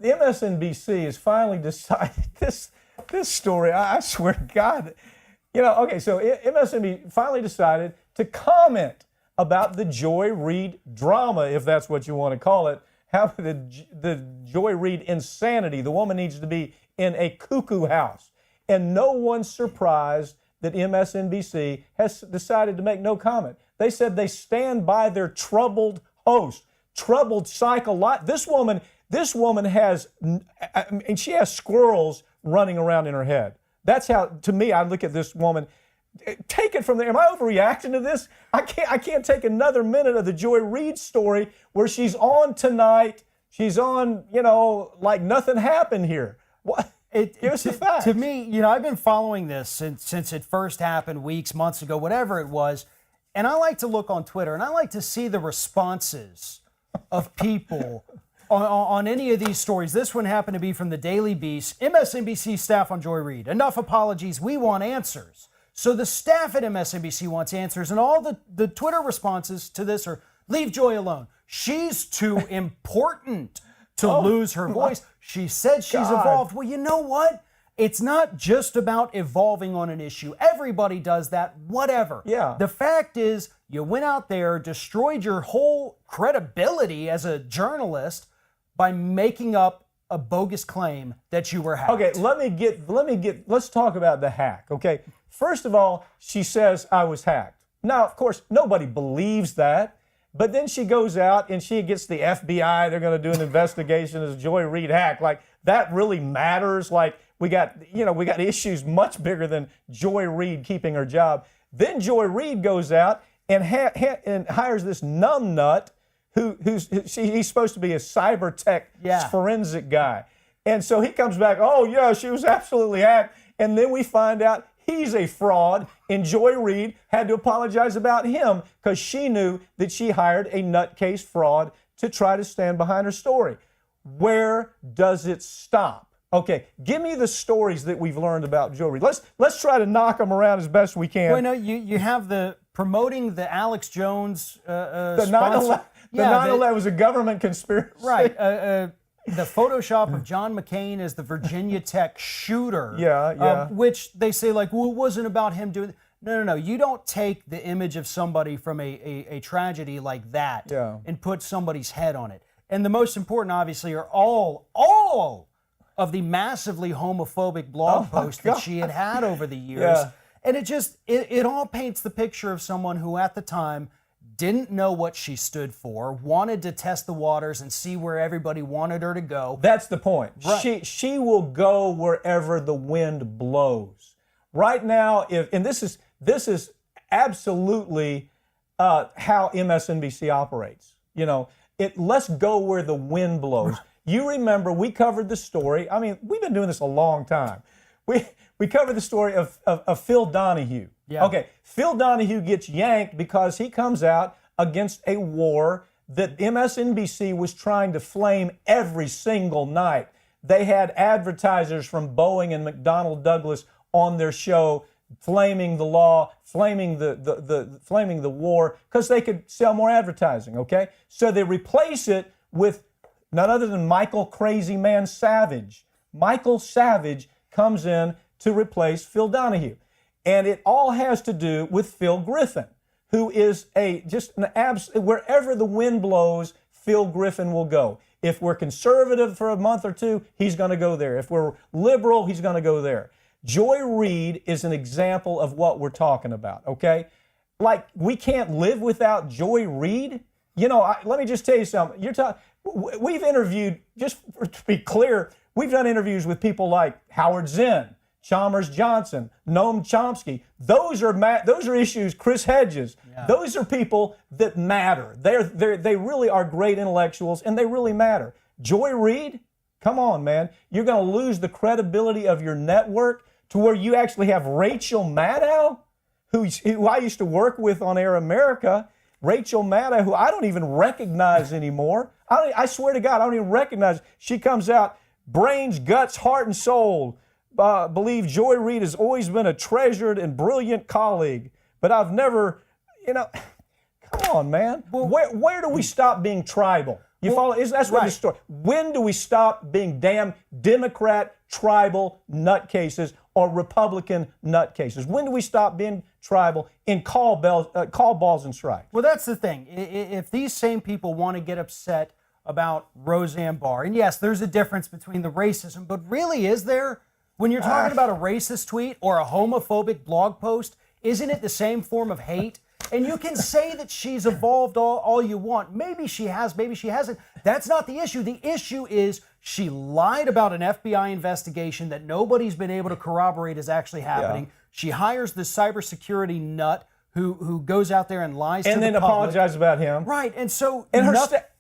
the MSNBC has finally decided this story. I swear to God, okay. So MSNBC finally decided to comment about the Joy Reid drama, if that's what you want to call it. How the Joy Reid insanity. The woman needs to be in a cuckoo house, and no one's surprised that MSNBC has decided to make no comment. They said they stand by their troubled host, troubled This woman has, and she has squirrels running around in her head. That's how, to me, I look at this woman. Take it from there. Am I overreacting to this? I can't take another minute of the Joy Reid story where she's on tonight. She's on, like nothing happened here. What? Give us the facts. To me, I've been following this since it first happened, weeks, months ago, whatever it was. And I like to look on Twitter and I like to see the responses of people on any of these stories. This one happened to be from the Daily Beast. MSNBC staff on Joy Reid. Enough apologies. We want answers. So the staff at MSNBC wants answers, and all the Twitter responses to this are, leave Joy alone. She's too important to lose her voice. She said she's evolved. Well, you know what? It's not just about evolving on an issue. Everybody does that, whatever. Yeah. The fact is, you went out there, destroyed your whole credibility as a journalist by making up a bogus claim that you were hacked. Okay, let's talk about the hack, okay? First of all, she says I was hacked. Now, of course, nobody believes that, but then she goes out and she gets the FBI. They're going to do an investigation as Joy Reid hack. Like, that really matters? Like, we got issues much bigger than Joy Reid keeping her job. Then Joy Reid goes out and hires this numbnut he's supposed to be a cyber tech forensic guy. And so he comes back, oh, yeah, she was absolutely hacked. And then we find out he's a fraud, and Joy Reid had to apologize about him because she knew that she hired a nutcase fraud to try to stand behind her story. Where does it stop? Okay, give me the stories that we've learned about Joy Reid. Let's try to knock them around as best we can. Well, no, you have the promoting the Alex Jones the 9/11 was a government conspiracy. Right. The Photoshop of John McCain as the Virginia Tech shooter. Yeah. Which they say, like, well, it wasn't about him doing. No. You don't take the image of somebody from a tragedy like that and put somebody's head on it. And the most important, obviously, are all of the massively homophobic blog posts that she had over the years. Yeah. And it all paints the picture of someone who at the time didn't know what she stood for, wanted to test the waters and see where everybody wanted her to go. That's the point. Right. She will go wherever the wind blows. Right now, and this is absolutely how MSNBC operates. Let's go where the wind blows. You remember we covered the story. I mean, we've been doing this a long time. We covered the story of Phil Donahue. Yeah. Okay, Phil Donahue gets yanked because he comes out against a war that MSNBC was trying to flame every single night. They had advertisers from Boeing and McDonnell Douglas on their show flaming the law, flaming the war, because they could sell more advertising, okay? So they replace it with none other than Michael Crazy Man Savage. Michael Savage comes in to replace Phil Donahue. And it all has to do with Phil Griffin, who is wherever the wind blows, Phil Griffin will go. If we're conservative for a month or two, he's going to go there. If we're liberal, he's going to go there. Joy Reid is an example of what we're talking about, okay? Like, we can't live without Joy Reid. Let me just tell you something. We've interviewed, just to be clear, we've done interviews with people like Howard Zinn, Chalmers Johnson, Noam Chomsky. Those are issues. Chris Hedges. Yeah. Those are people that matter. They really are great intellectuals, and they really matter. Joy Reid, come on, man. You're going to lose the credibility of your network to where you actually have Rachel Maddow, who I used to work with on Air America. Rachel Maddow, who I don't even recognize anymore. I swear to God, I don't even recognize. She comes out, brains, guts, heart, and soul. Believe Joy Reid has always been a treasured and brilliant colleague, but I've never, come on, man. Well, where do we stop being tribal? You follow? That's what the story. When do we stop being damn Democrat, tribal nutcases or Republican nutcases? When do we stop being tribal and call balls and strikes? Well, that's the thing. If these same people want to get upset about Roseanne Barr, and yes, there's a difference between the racism, but really, is there? When you're talking about a racist tweet or a homophobic blog post, isn't it the same form of hate? And you can say that she's evolved all you want. Maybe she has, maybe she hasn't. That's not the issue. The issue is she lied about an FBI investigation that nobody's been able to corroborate is actually happening. Yeah. She hires this cybersecurity nut who goes out there and lies to the public. And then apologizes about him. Right. And so and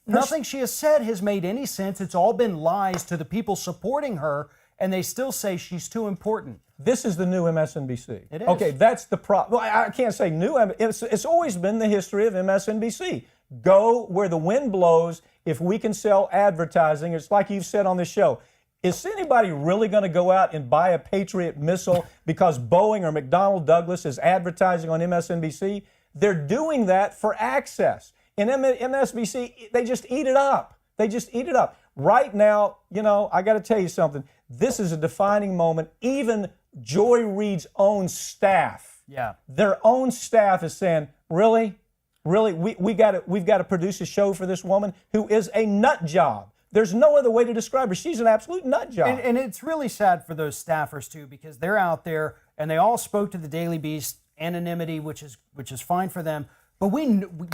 nothing she has said has made any sense. It's all been lies to the people supporting her, and they still say she's too important. This is the new MSNBC. It is. Okay, that's the problem. Well, I can't say new. It's always been the history of MSNBC. Go where the wind blows. If we can sell advertising, it's like you've said on this show. Is anybody really going to go out and buy a Patriot missile because Boeing or McDonnell Douglas is advertising on MSNBC? They're doing that for access. In MSNBC, they just eat it up. They just eat it up. Right now, I got to tell you something. This is a defining moment. Even Joy Reid's own staff, their own staff is saying, really, we've got to produce a show for this woman who is a nut job. There's no other way to describe her. She's an absolute nut job. And it's really sad for those staffers too, because they're out there and they all spoke to the Daily Beast anonymity, which is fine for them. But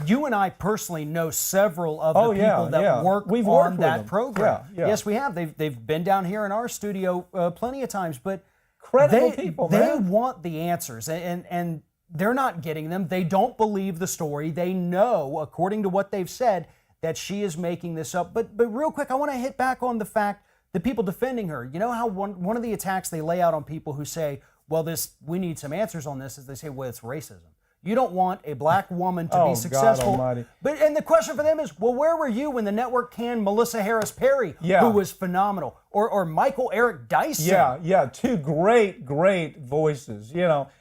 you and I personally know several of the people that work on that program. Yes, we have. They've been down here in our studio plenty of times. But credible people, man. They want the answers, and they're not getting them. They don't believe the story. They know, according to what they've said, that she is making this up. But real quick, I want to hit back on the fact that people defending her. You know how one of the attacks they lay out on people who say, well, we need some answers on this, is they say, well, it's racism. You don't want a black woman to be successful. God almighty. And the question for them is, well, where were you when the network canned Melissa Harris Perry, who was phenomenal, or Michael Eric Dyson? Yeah, two great voices.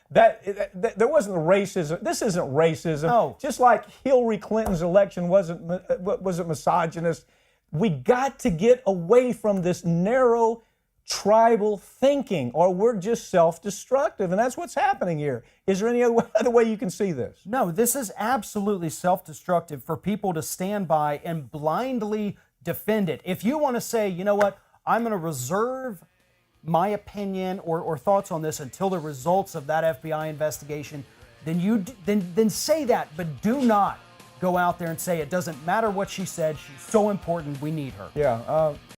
That there wasn't racism. This isn't racism. No. Just like Hillary Clinton's election wasn't misogynist. We got to get away from this narrow tribal thinking, or we're just self-destructive, and that's what's happening here. Is there any other way you can see this? No, this is absolutely self-destructive for people to stand by and blindly defend it. If you want to say, you know what, I'm going to reserve my opinion or thoughts on this until the results of that FBI investigation, then say that, but do not go out there and say it doesn't matter what she said. She's so important. We need her. Yeah.